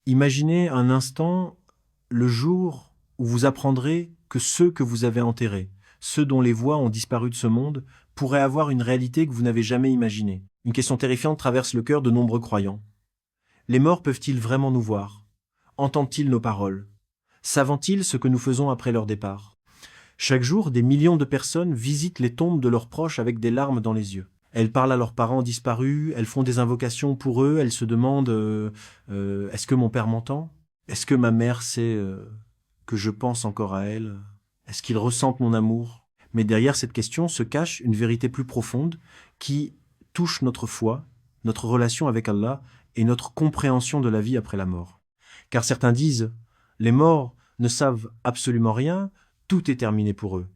Imaginez un instant le jour où vous apprendrez que ceux que vous avez enterrés, ceux dont les voix ont disparu de ce monde, pourraient avoir une réalité que vous n'avez jamais imaginée. Une question terrifiante traverse le cœur de nombreux croyants. Les morts peuvent-ils vraiment nous voir? Entendent-ils nos paroles? Savent-ils ce que nous faisons après leur départ? Chaque jour, des millions de personnes visitent les tombes de leurs proches avec des larmes dans les yeux. Elles parlent à leurs parents disparus, elles font des invocations pour eux, elles se demandent est-ce que mon père m'entend? Est-ce que ma mère sait que je pense encore à elle? Est-ce qu'ils ressentent mon amour? Mais derrière cette question se cache une vérité plus profonde qui touche notre foi, notre relation avec Allah et notre compréhension de la vie après la mort. Car certains disent les morts ne savent absolument rien, tout est terminé pour eux.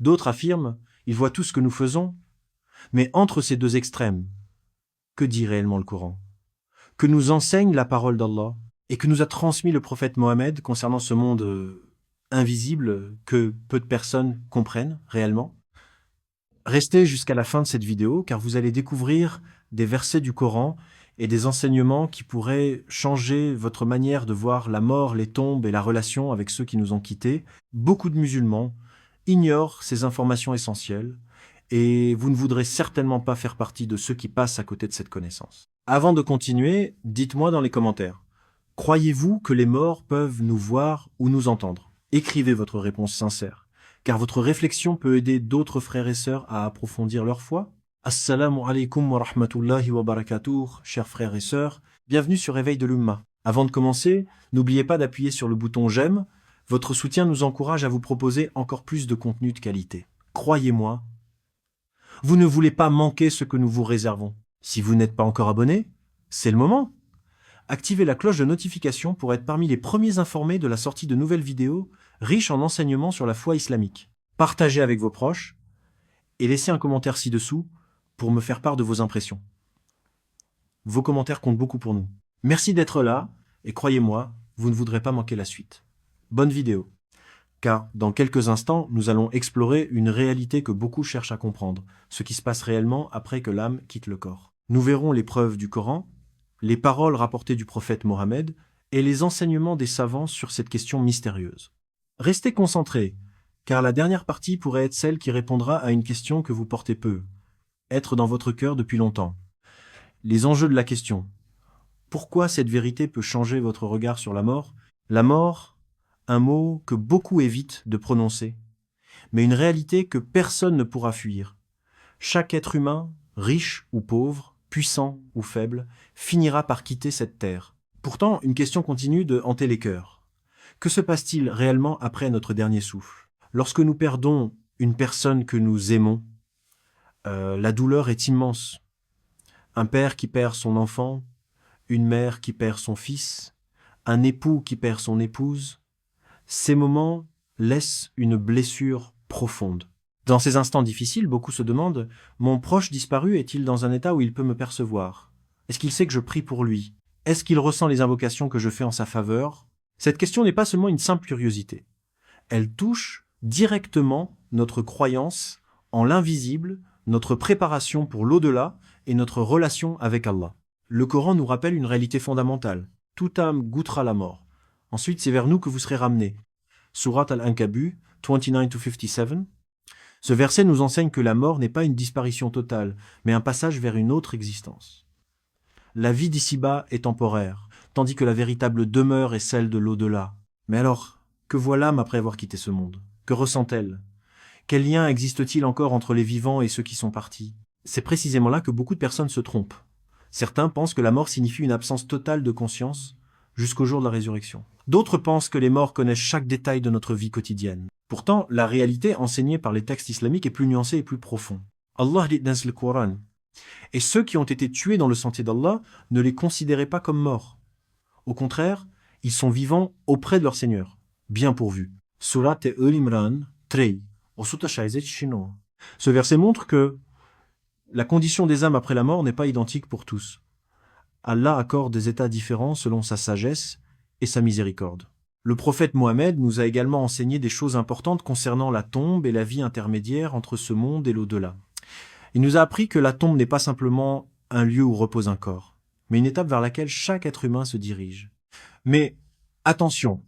D'autres affirment ils voient tout ce que nous faisons. Mais entre ces deux extrêmes, que dit réellement le Coran? Que nous enseigne la parole d'Allah et que nous a transmis le prophète Mohammed concernant ce monde invisible que peu de personnes comprennent réellement? Restez jusqu'à la fin de cette vidéo car vous allez découvrir des versets du Coran et des enseignements qui pourraient changer votre manière de voir la mort, les tombes et la relation avec ceux qui nous ont quittés. Beaucoup de musulmans ignorent ces informations essentielles et vous ne voudrez certainement pas faire partie de ceux qui passent à côté de cette connaissance. Avant de continuer, dites-moi dans les commentaires, croyez-vous que les morts peuvent nous voir ou nous entendre? Écrivez votre réponse sincère, car votre réflexion peut aider d'autres frères et sœurs à approfondir leur foi. Assalamu alaikum wa rahmatullahi wa barakatuh, chers frères et sœurs, bienvenue sur Réveil de l'Umma. Avant de commencer, n'oubliez pas d'appuyer sur le bouton j'aime, votre soutien nous encourage à vous proposer encore plus de contenu de qualité. Croyez-moi, vous ne voulez pas manquer ce que nous vous réservons. Si vous n'êtes pas encore abonné, c'est le moment. Activez la cloche de notification pour être parmi les premiers informés de la sortie de nouvelles vidéos riches en enseignements sur la foi islamique. Partagez avec vos proches et laissez un commentaire ci-dessous pour me faire part de vos impressions. Vos commentaires comptent beaucoup pour nous. Merci d'être là et croyez-moi, vous ne voudrez pas manquer la suite. Bonne vidéo. Car dans quelques instants, nous allons explorer une réalité que beaucoup cherchent à comprendre, ce qui se passe réellement après que l'âme quitte le corps. Nous verrons les preuves du Coran, les paroles rapportées du prophète Mohammed et les enseignements des savants sur cette question mystérieuse. Restez concentrés, car la dernière partie pourrait être celle qui répondra à une question que vous portez peu, être dans votre cœur depuis longtemps. Les enjeux de la question. Pourquoi cette vérité peut changer votre regard sur la mort? La mort, un mot que beaucoup évitent de prononcer, mais une réalité que personne ne pourra fuir. Chaque être humain, riche ou pauvre, puissant ou faible, finira par quitter cette terre. Pourtant, une question continue de hanter les cœurs. Que se passe-t-il réellement après notre dernier souffle? Lorsque nous perdons une personne que nous aimons, la douleur est immense. Un père qui perd son enfant, une mère qui perd son fils, un époux qui perd son épouse, ces moments laissent une blessure profonde. Dans ces instants difficiles, beaucoup se demandent « Mon proche disparu est-il dans un état où il peut me percevoir? Est-ce qu'il sait que je prie pour lui? Est-ce qu'il ressent les invocations que je fais en sa faveur ?» Cette question n'est pas seulement une simple curiosité. Elle touche directement notre croyance en l'invisible, notre préparation pour l'au-delà et notre relation avec Allah. Le Coran nous rappelle une réalité fondamentale. Toute âme goûtera la mort. Ensuite, c'est vers nous que vous serez ramenés. Surat Al-Ankabut, 29-57. Ce verset nous enseigne que la mort n'est pas une disparition totale, mais un passage vers une autre existence. La vie d'ici-bas est temporaire, tandis que la véritable demeure est celle de l'au-delà. Mais alors, que voit l'âme après avoir quitté ce monde? Que ressent-elle? Quel lien existe-t-il encore entre les vivants et ceux qui sont partis? C'est précisément là que beaucoup de personnes se trompent. Certains pensent que la mort signifie une absence totale de conscience jusqu'au jour de la résurrection. D'autres pensent que les morts connaissent chaque détail de notre vie quotidienne. Pourtant, la réalité enseignée par les textes islamiques est plus nuancée et plus profonde. Allah dit dans le Coran, et ceux qui ont été tués dans le sentier d'Allah ne les considérez pas comme morts. Au contraire, ils sont vivants auprès de leur Seigneur, bien pourvus. Surat Al-Imran 3. Ce verset montre que la condition des âmes après la mort n'est pas identique pour tous. Allah accorde des états différents selon sa sagesse et sa miséricorde. Le prophète Mohammed nous a également enseigné des choses importantes concernant la tombe et la vie intermédiaire entre ce monde et l'au-delà. Il nous a appris que la tombe n'est pas simplement un lieu où repose un corps, mais une étape vers laquelle chaque être humain se dirige. Mais attention,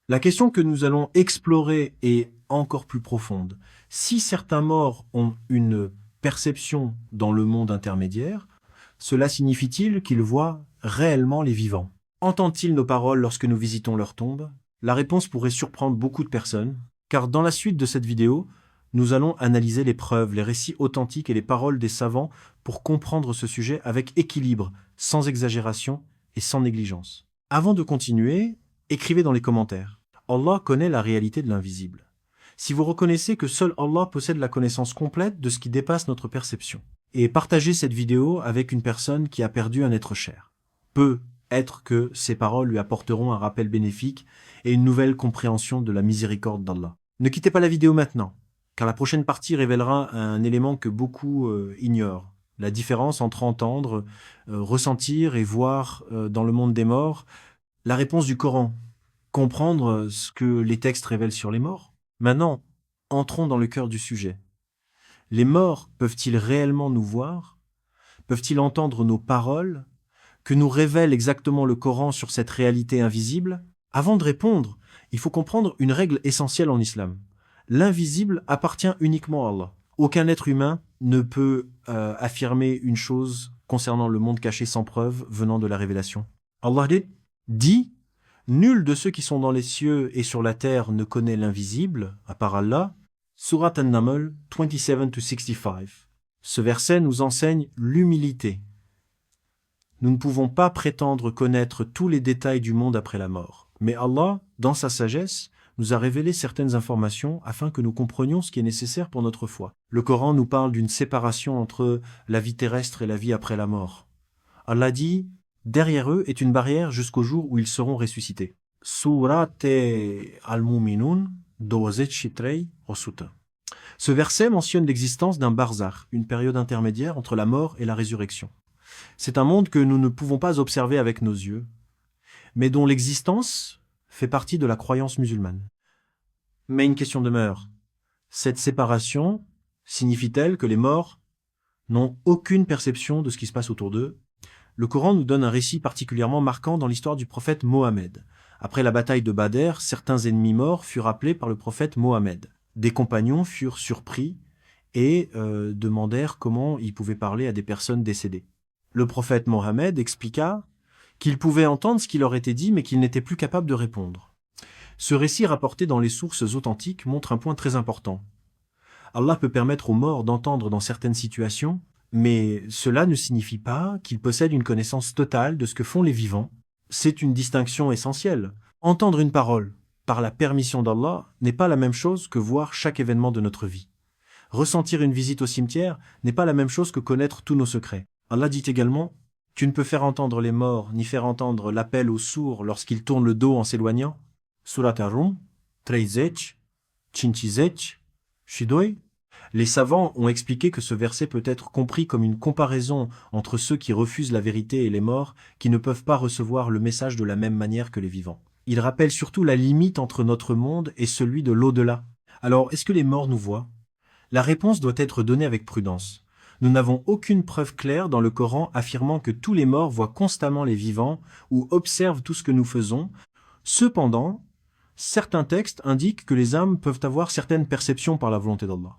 la question que nous allons explorer est encore plus profonde. Si certains morts ont une perception dans le monde intermédiaire, cela signifie-t-il qu'ils voient réellement les vivants? Entendent-ils nos paroles lorsque nous visitons leur tombe? La réponse pourrait surprendre beaucoup de personnes, car dans la suite de cette vidéo, nous allons analyser les preuves, les récits authentiques et les paroles des savants pour comprendre ce sujet avec équilibre, sans exagération et sans négligence. Avant de continuer, écrivez dans les commentaires. Allah connaît la réalité de l'invisible. Si vous reconnaissez que seul Allah possède la connaissance complète de ce qui dépasse notre perception. Et partagez cette vidéo avec une personne qui a perdu un être cher. Peut-être que ces paroles lui apporteront un rappel bénéfique et une nouvelle compréhension de la miséricorde d'Allah. Ne quittez pas la vidéo maintenant, car la prochaine partie révélera un élément que beaucoup ignorent. La différence entre entendre, ressentir et voir dans le monde des morts la réponse du Coran. Comprendre ce que les textes révèlent sur les morts. Maintenant, entrons dans le cœur du sujet. Les morts peuvent-ils réellement nous voir? Peuvent-ils entendre nos paroles? Que nous révèle exactement le Coran sur cette réalité invisible? Avant de répondre, il faut comprendre une règle essentielle en islam. L'invisible appartient uniquement à Allah. Aucun être humain ne peut affirmer une chose concernant le monde caché sans preuve venant de la révélation. Allah dit « Nul de ceux qui sont dans les cieux et sur la terre ne connaît l'invisible, à part Allah. » Surat An-Naml 27-65. Ce verset nous enseigne l'humilité. Nous ne pouvons pas prétendre connaître tous les détails du monde après la mort. Mais Allah, dans sa sagesse, nous a révélé certaines informations afin que nous comprenions ce qui est nécessaire pour notre foi. Le Coran nous parle d'une séparation entre la vie terrestre et la vie après la mort. Allah dit « Derrière eux est une barrière jusqu'au jour où ils seront ressuscités. » Surat Al-Mu'minun 12-3 Osuta. Ce verset mentionne l'existence d'un barzakh, une période intermédiaire entre la mort et la résurrection. C'est un monde que nous ne pouvons pas observer avec nos yeux, mais dont l'existence fait partie de la croyance musulmane. Mais une question demeure. Cette séparation signifie-t-elle que les morts n'ont aucune perception de ce qui se passe autour d'eux? Le Coran nous donne un récit particulièrement marquant dans l'histoire du prophète Mohammed. Après la bataille de Badr, certains ennemis morts furent appelés par le prophète Mohammed. Des compagnons furent surpris et demandèrent comment ils pouvaient parler à des personnes décédées. Le prophète Mohammed expliqua qu'il pouvait entendre ce qui leur était dit, mais qu'il n'était plus capable de répondre. Ce récit rapporté dans les sources authentiques montre un point très important. Allah peut permettre aux morts d'entendre dans certaines situations, mais cela ne signifie pas qu'ils possèdent une connaissance totale de ce que font les vivants. C'est une distinction essentielle. Entendre une parole par la permission d'Allah n'est pas la même chose que voir chaque événement de notre vie. Ressentir une visite au cimetière n'est pas la même chose que connaître tous nos secrets. Allah dit également « Tu ne peux faire entendre les morts, ni faire entendre l'appel aux sourds lorsqu'ils tournent le dos en s'éloignant. » Surat Ar-Rum 13, Chinchizech, Shidoi. Les savants ont expliqué que ce verset peut être compris comme une comparaison entre ceux qui refusent la vérité et les morts qui ne peuvent pas recevoir le message de la même manière que les vivants. Il rappelle surtout la limite entre notre monde et celui de l'au-delà. Alors, est-ce que les morts nous voient? La réponse doit être donnée avec prudence. Nous n'avons aucune preuve claire dans le Coran affirmant que tous les morts voient constamment les vivants ou observent tout ce que nous faisons. Cependant, certains textes indiquent que les âmes peuvent avoir certaines perceptions par la volonté d'Allah.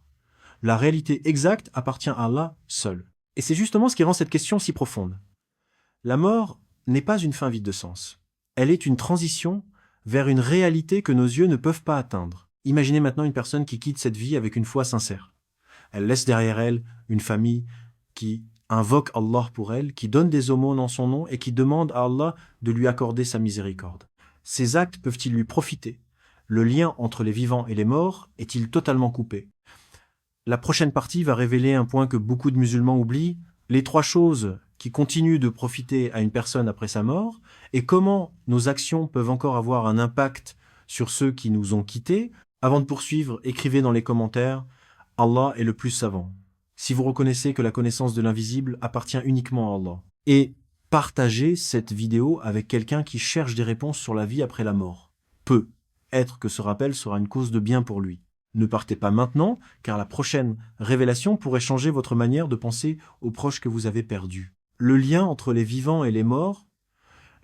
La réalité exacte appartient à Allah seul. Et c'est justement ce qui rend cette question si profonde. La mort n'est pas une fin vide de sens. Elle est une transition vers une réalité que nos yeux ne peuvent pas atteindre. Imaginez maintenant une personne qui quitte cette vie avec une foi sincère. Elle laisse derrière elle une famille qui invoque Allah pour elle, qui donne des aumônes en son nom et qui demande à Allah de lui accorder sa miséricorde. Ces actes peuvent-ils lui profiter? Le lien entre les vivants et les morts est-il totalement coupé? La prochaine partie va révéler un point que beaucoup de musulmans oublient, les trois choses qui continuent de profiter à une personne après sa mort, et comment nos actions peuvent encore avoir un impact sur ceux qui nous ont quittés. Avant de poursuivre, écrivez dans les commentaires « Allah est le plus savant ». Si vous reconnaissez que la connaissance de l'invisible appartient uniquement à Allah. Et partagez cette vidéo avec quelqu'un qui cherche des réponses sur la vie après la mort. Peut-être que ce rappel sera une cause de bien pour lui. Ne partez pas maintenant, car la prochaine révélation pourrait changer votre manière de penser aux proches que vous avez perdus. Le lien entre les vivants et les morts,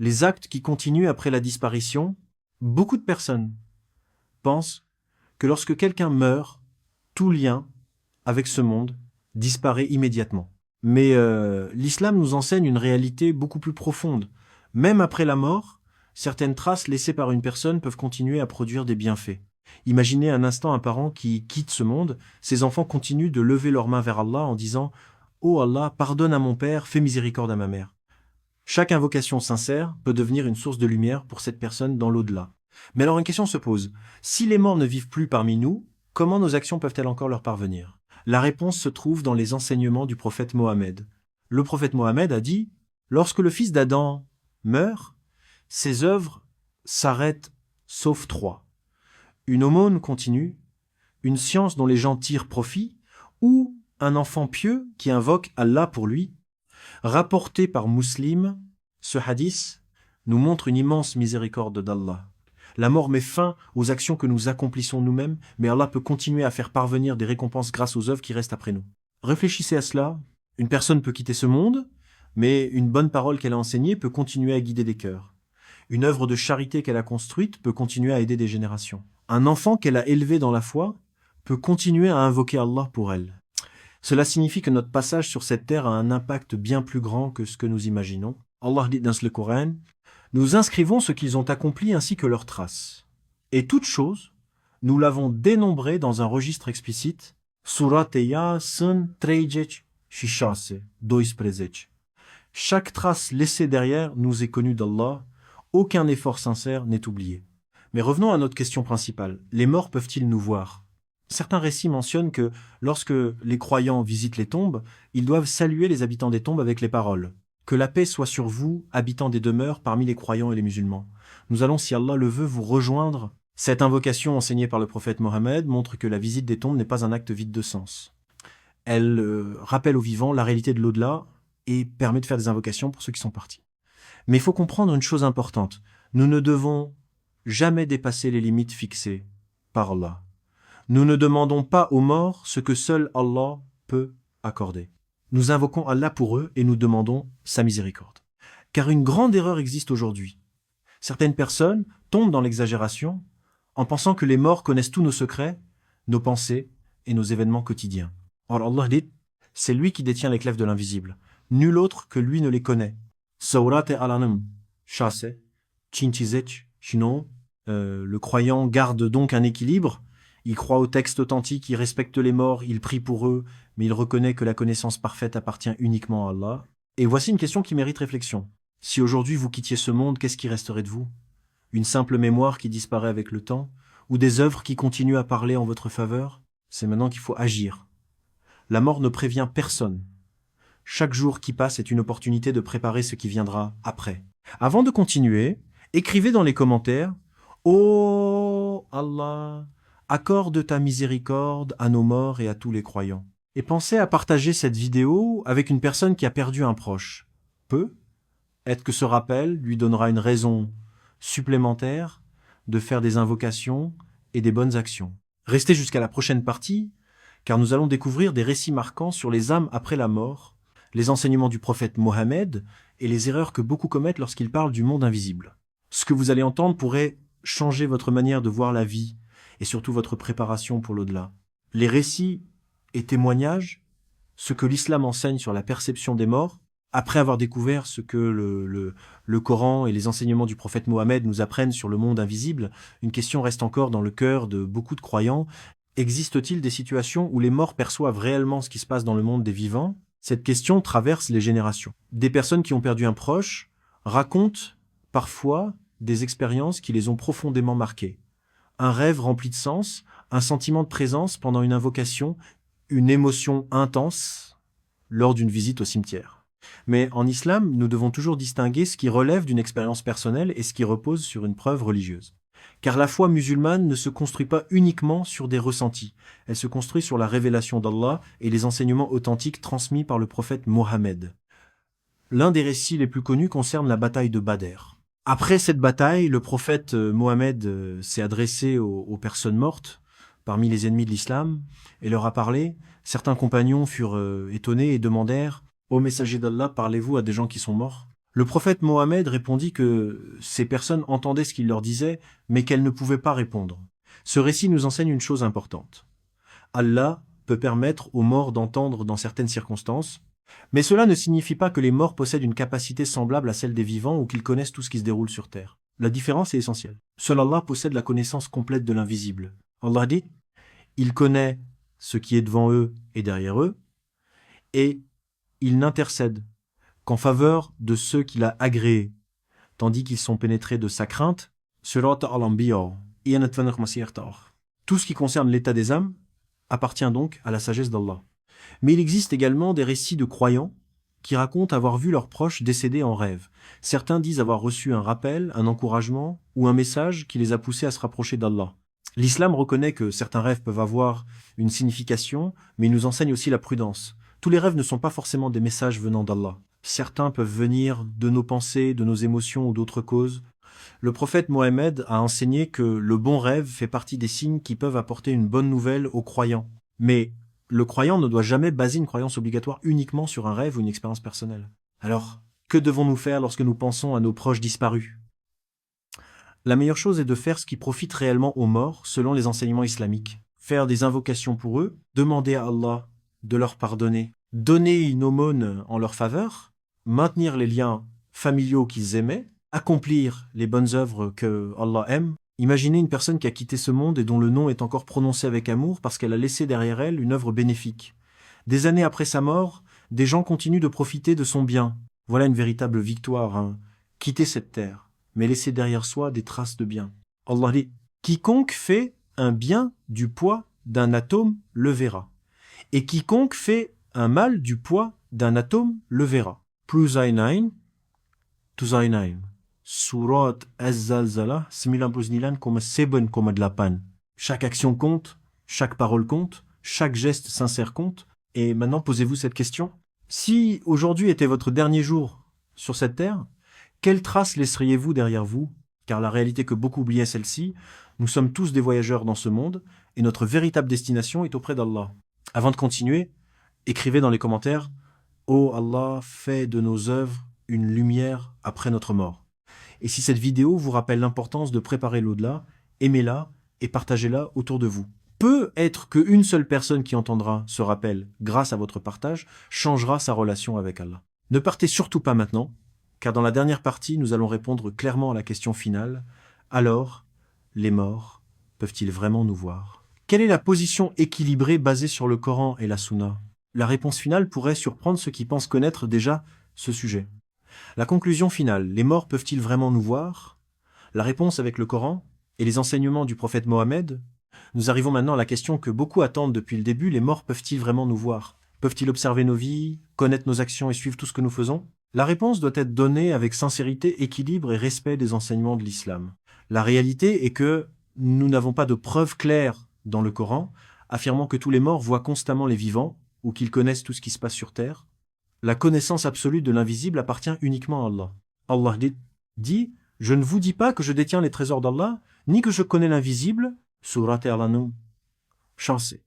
Les actes qui continuent après la disparition, beaucoup de personnes pensent que lorsque quelqu'un meurt, tout lien avec ce monde disparaît immédiatement. Mais l'islam nous enseigne une réalité beaucoup plus profonde. Même après la mort, certaines traces laissées par une personne peuvent continuer à produire des bienfaits. Imaginez un instant un parent qui quitte ce monde, ses enfants continuent de lever leurs mains vers Allah en disant « Oh Allah, pardonne à mon père, fais miséricorde à ma mère ». Chaque invocation sincère peut devenir une source de lumière pour cette personne dans l'au-delà. Mais alors une question se pose, si les morts ne vivent plus parmi nous, comment nos actions peuvent-elles encore leur parvenir? La réponse se trouve dans les enseignements du prophète Mohammed. Le prophète Mohammed a dit « Lorsque le fils d'Adam meurt, ses œuvres s'arrêtent sauf trois. Une aumône continue, une science dont les gens tirent profit, ou un enfant pieux qui invoque Allah pour lui. » Rapporté par Muslim, ce hadith nous montre une immense miséricorde d'Allah. La mort met fin aux actions que nous accomplissons nous-mêmes, mais Allah peut continuer à faire parvenir des récompenses grâce aux œuvres qui restent après nous. Réfléchissez à cela. Une personne peut quitter ce monde, mais une bonne parole qu'elle a enseignée peut continuer à guider des cœurs. Une œuvre de charité qu'elle a construite peut continuer à aider des générations. Un enfant qu'elle a élevé dans la foi peut continuer à invoquer Allah pour elle. Cela signifie que notre passage sur cette terre a un impact bien plus grand que ce que nous imaginons. Allah dit dans le Coran, « Nous inscrivons ce qu'ils ont accompli ainsi que leurs traces. Et toute chose, nous l'avons dénombrée dans un registre explicite, Surateya sunt 36, 12. Chaque trace laissée derrière nous est connue d'Allah, aucun effort sincère n'est oublié. » Mais revenons à notre question principale. Les morts peuvent-ils nous voir? Certains récits mentionnent que lorsque les croyants visitent les tombes, ils doivent saluer les habitants des tombes avec les paroles « Que la paix soit sur vous, habitants des demeures parmi les croyants et les musulmans. Nous allons, si Allah le veut, vous rejoindre. » Cette invocation enseignée par le prophète Mohammed montre que la visite des tombes n'est pas un acte vide de sens. Elle rappelle aux vivants la réalité de l'au-delà et permet de faire des invocations pour ceux qui sont partis. Mais il faut comprendre une chose importante. Nous ne devons jamais dépasser les limites fixées par Allah. Nous ne demandons pas aux morts ce que seul Allah peut accorder. Nous invoquons Allah pour eux et nous demandons sa miséricorde. Car une grande erreur existe aujourd'hui. Certaines personnes tombent dans l'exagération en pensant que les morts connaissent tous nos secrets, nos pensées et nos événements quotidiens. Or Allah dit, c'est lui qui détient les clefs de l'invisible. Nul autre que lui ne les connaît. Le croyant garde donc un équilibre. Il croit aux textes authentiques, il respecte les morts, il prie pour eux, mais il reconnaît que la connaissance parfaite appartient uniquement à Allah. Et voici une question qui mérite réflexion. Si aujourd'hui vous quittiez ce monde, qu'est-ce qui resterait de vous? Une simple mémoire qui disparaît avec le temps? Ou des œuvres qui continuent à parler en votre faveur? C'est maintenant qu'il faut agir. La mort ne prévient personne. Chaque jour qui passe est une opportunité de préparer ce qui viendra après. Avant de continuer, écrivez dans les commentaires « Oh Allah !» Accorde ta miséricorde à nos morts et à tous les croyants. Et pensez à partager cette vidéo avec une personne qui a perdu un proche. Peut-être que ce rappel lui donnera une raison supplémentaire de faire des invocations et des bonnes actions. Restez jusqu'à la prochaine partie, car nous allons découvrir des récits marquants sur les âmes après la mort, les enseignements du prophète Mohammed et les erreurs que beaucoup commettent lorsqu'ils parlent du monde invisible. Ce que vous allez entendre pourrait changer votre manière de voir la vie, et surtout votre préparation pour l'au-delà. Les récits et témoignages, ce que l'islam enseigne sur la perception des morts, après avoir découvert ce que le Coran et les enseignements du prophète Mohammed nous apprennent sur le monde invisible, une question reste encore dans le cœur de beaucoup de croyants. Existe-t-il des situations où les morts perçoivent réellement ce qui se passe dans le monde des vivants? Cette question traverse les générations. Des personnes qui ont perdu un proche racontent parfois des expériences qui les ont profondément marquées. Un rêve rempli de sens, un sentiment de présence pendant une invocation, une émotion intense lors d'une visite au cimetière. Mais en islam, nous devons toujours distinguer ce qui relève d'une expérience personnelle et ce qui repose sur une preuve religieuse. Car la foi musulmane ne se construit pas uniquement sur des ressentis, elle se construit sur la révélation d'Allah et les enseignements authentiques transmis par le prophète Mohammed. L'un des récits les plus connus concerne la bataille de Badr. Après cette bataille, le prophète Mohammed s'est adressé aux personnes mortes parmi les ennemis de l'islam et leur a parlé. Certains compagnons furent étonnés et demandèrent « Ô messager d'Allah, parlez-vous à des gens qui sont morts ?» Le prophète Mohammed répondit que ces personnes entendaient ce qu'il leur disait, mais qu'elles ne pouvaient pas répondre. Ce récit nous enseigne une chose importante. Allah peut permettre aux morts d'entendre dans certaines circonstances, mais cela ne signifie pas que les morts possèdent une capacité semblable à celle des vivants ou qu'ils connaissent tout ce qui se déroule sur terre. La différence est essentielle. Seul Allah possède la connaissance complète de l'invisible. Allah dit, il connaît ce qui est devant eux et derrière eux, et il n'intercède qu'en faveur de ceux qu'il a agréés, tandis qu'ils sont pénétrés de sa crainte. Tout ce qui concerne l'état des âmes appartient donc à la sagesse d'Allah. Mais il existe également des récits de croyants qui racontent avoir vu leurs proches décédés en rêve. Certains disent avoir reçu un rappel, un encouragement ou un message qui les a poussés à se rapprocher d'Allah. L'islam reconnaît que certains rêves peuvent avoir une signification, mais il nous enseigne aussi la prudence. Tous les rêves ne sont pas forcément des messages venant d'Allah. Certains peuvent venir de nos pensées, de nos émotions ou d'autres causes. Le prophète Mohammed a enseigné que le bon rêve fait partie des signes qui peuvent apporter une bonne nouvelle aux croyants. Mais le croyant ne doit jamais baser une croyance obligatoire uniquement sur un rêve ou une expérience personnelle. Alors, que devons-nous faire lorsque nous pensons à nos proches disparus? La meilleure chose est de faire ce qui profite réellement aux morts selon les enseignements islamiques. Faire des invocations pour eux, demander à Allah de leur pardonner, donner une aumône en leur faveur, maintenir les liens familiaux qu'ils aimaient, accomplir les bonnes œuvres que Allah aime. Imaginez une personne qui a quitté ce monde et dont le nom est encore prononcé avec amour parce qu'elle a laissé derrière elle une œuvre bénéfique. Des années après sa mort, des gens continuent de profiter de son bien. Voilà une véritable victoire, hein. Quitter cette terre, mais laisser derrière soi des traces de bien. Allah dit, quiconque fait un bien du poids d'un atome le verra. Et quiconque fait un mal du poids d'un atome le verra. Plus Ainain, Tuzainain. Surat Az-Zalzala, 998,8. Chaque action compte, chaque parole compte, chaque geste sincère compte. Et maintenant, posez-vous cette question. Si aujourd'hui était votre dernier jour sur cette terre, quelles traces laisseriez-vous derrière vous? Car la réalité que beaucoup oubliaient celle-ci, nous sommes tous des voyageurs dans ce monde et notre véritable destination est auprès d'Allah. Avant de continuer, écrivez dans les commentaires « Oh Allah, fais de nos œuvres une lumière après notre mort ». Et si cette vidéo vous rappelle l'importance de préparer l'au-delà, aimez-la et partagez-la autour de vous. Peut être qu'une seule personne qui entendra ce rappel grâce à votre partage changera sa relation avec Allah. Ne partez surtout pas maintenant, car dans la dernière partie, nous allons répondre clairement à la question finale. Alors, les morts peuvent-ils vraiment nous voir? Quelle est la position équilibrée basée sur le Coran et la Sunna? La réponse finale pourrait surprendre ceux qui pensent connaître déjà ce sujet. La conclusion finale, les morts peuvent-ils vraiment nous voir? La réponse avec le Coran et les enseignements du prophète Mohammed. Nous arrivons maintenant à la question que beaucoup attendent depuis le début, les morts peuvent-ils vraiment nous voir? Peuvent-ils observer nos vies, connaître nos actions et suivre tout ce que nous faisons? La réponse doit être donnée avec sincérité, équilibre et respect des enseignements de l'islam. La réalité est que nous n'avons pas de preuves claires dans le Coran affirmant que tous les morts voient constamment les vivants ou qu'ils connaissent tout ce qui se passe sur terre. La connaissance absolue de l'invisible appartient uniquement à Allah. Allah dit « Je ne vous dis pas que je détiens les trésors d'Allah, ni que je connais l'invisible. » Surat Al-An'am, chancé.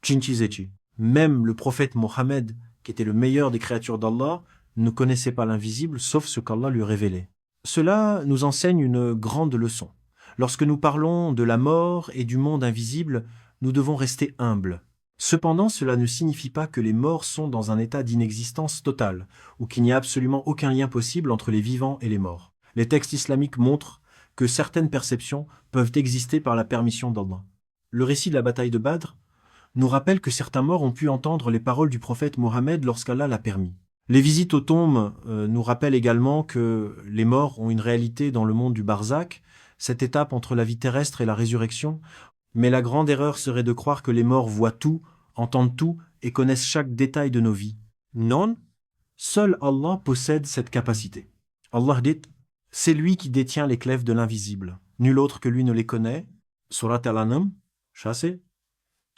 Chinchizechi. Même le prophète Mohammed, qui était le meilleur des créatures d'Allah, ne connaissait pas l'invisible, sauf ce qu'Allah lui révélait. Cela nous enseigne une grande leçon. Lorsque nous parlons de la mort et du monde invisible, nous devons rester humbles. Cependant, cela ne signifie pas que les morts sont dans un état d'inexistence totale, ou qu'il n'y a absolument aucun lien possible entre les vivants et les morts. Les textes islamiques montrent que certaines perceptions peuvent exister par la permission d'Allah. Le récit de la bataille de Badr nous rappelle que certains morts ont pu entendre les paroles du prophète Mohammed lorsqu'Allah l'a permis. Les visites aux tombes nous rappellent également que les morts ont une réalité dans le monde du barzakh, cette étape entre la vie terrestre et la résurrection. Mais la grande erreur serait de croire que les morts voient tout, entendent tout et connaissent chaque détail de nos vies. Non, seul Allah possède cette capacité. Allah dit, c'est lui qui détient les clefs de l'invisible. Nul autre que lui ne les connaît. Surat Al-An'am, chassé,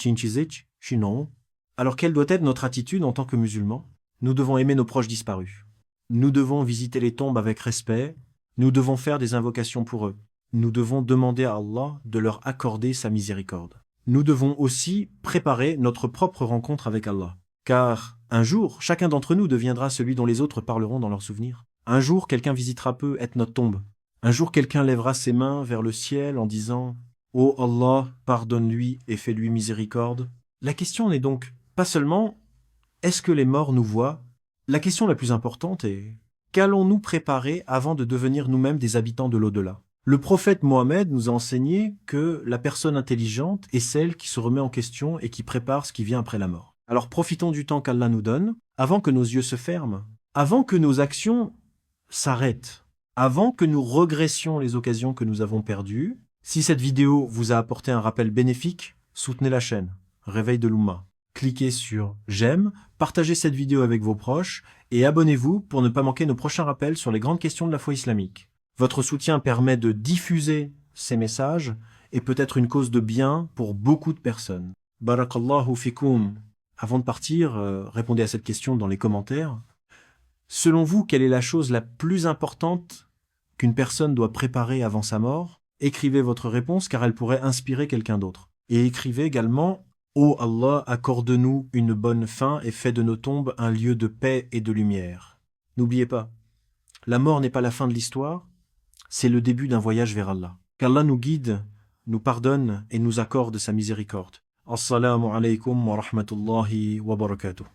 Chinchizich, Chinon. Alors quelle doit être notre attitude en tant que musulmans? Nous devons aimer nos proches disparus. Nous devons visiter les tombes avec respect. Nous devons faire des invocations pour eux. Nous devons demander à Allah de leur accorder sa miséricorde. Nous devons aussi préparer notre propre rencontre avec Allah. Car un jour, chacun d'entre nous deviendra celui dont les autres parleront dans leurs souvenirs. Un jour, quelqu'un visitera peu être notre tombe. Un jour, quelqu'un lèvera ses mains vers le ciel en disant « Ô Allah, pardonne-lui et fais-lui miséricorde ». La question n'est donc pas seulement « Est-ce que les morts nous voient ?» La question la plus importante est « Qu'allons-nous préparer avant de devenir nous-mêmes des habitants de l'au-delà ?» Le prophète Mohammed nous a enseigné que la personne intelligente est celle qui se remet en question et qui prépare ce qui vient après la mort. Alors profitons du temps qu'Allah nous donne, avant que nos yeux se ferment, avant que nos actions s'arrêtent, avant que nous regressions les occasions que nous avons perdues. Si cette vidéo vous a apporté un rappel bénéfique, soutenez la chaîne Réveil de l'Oumma. Cliquez sur j'aime, partagez cette vidéo avec vos proches et abonnez-vous pour ne pas manquer nos prochains rappels sur les grandes questions de la foi islamique. Votre soutien permet de diffuser ces messages et peut être une cause de bien pour beaucoup de personnes. Barakallahu fikoum. Avant de partir, répondez à cette question dans les commentaires. Selon vous, quelle est la chose la plus importante qu'une personne doit préparer avant sa mort? Écrivez votre réponse car elle pourrait inspirer quelqu'un d'autre. Et écrivez également « Ô Allah, accorde-nous une bonne fin et fais de nos tombes un lieu de paix et de lumière. » N'oubliez pas, la mort n'est pas la fin de l'histoire, c'est le début d'un voyage vers Allah. Qu'Allah nous guide, nous pardonne et nous accorde sa miséricorde. Assalamu alaikum wa rahmatullahi wa barakatuh.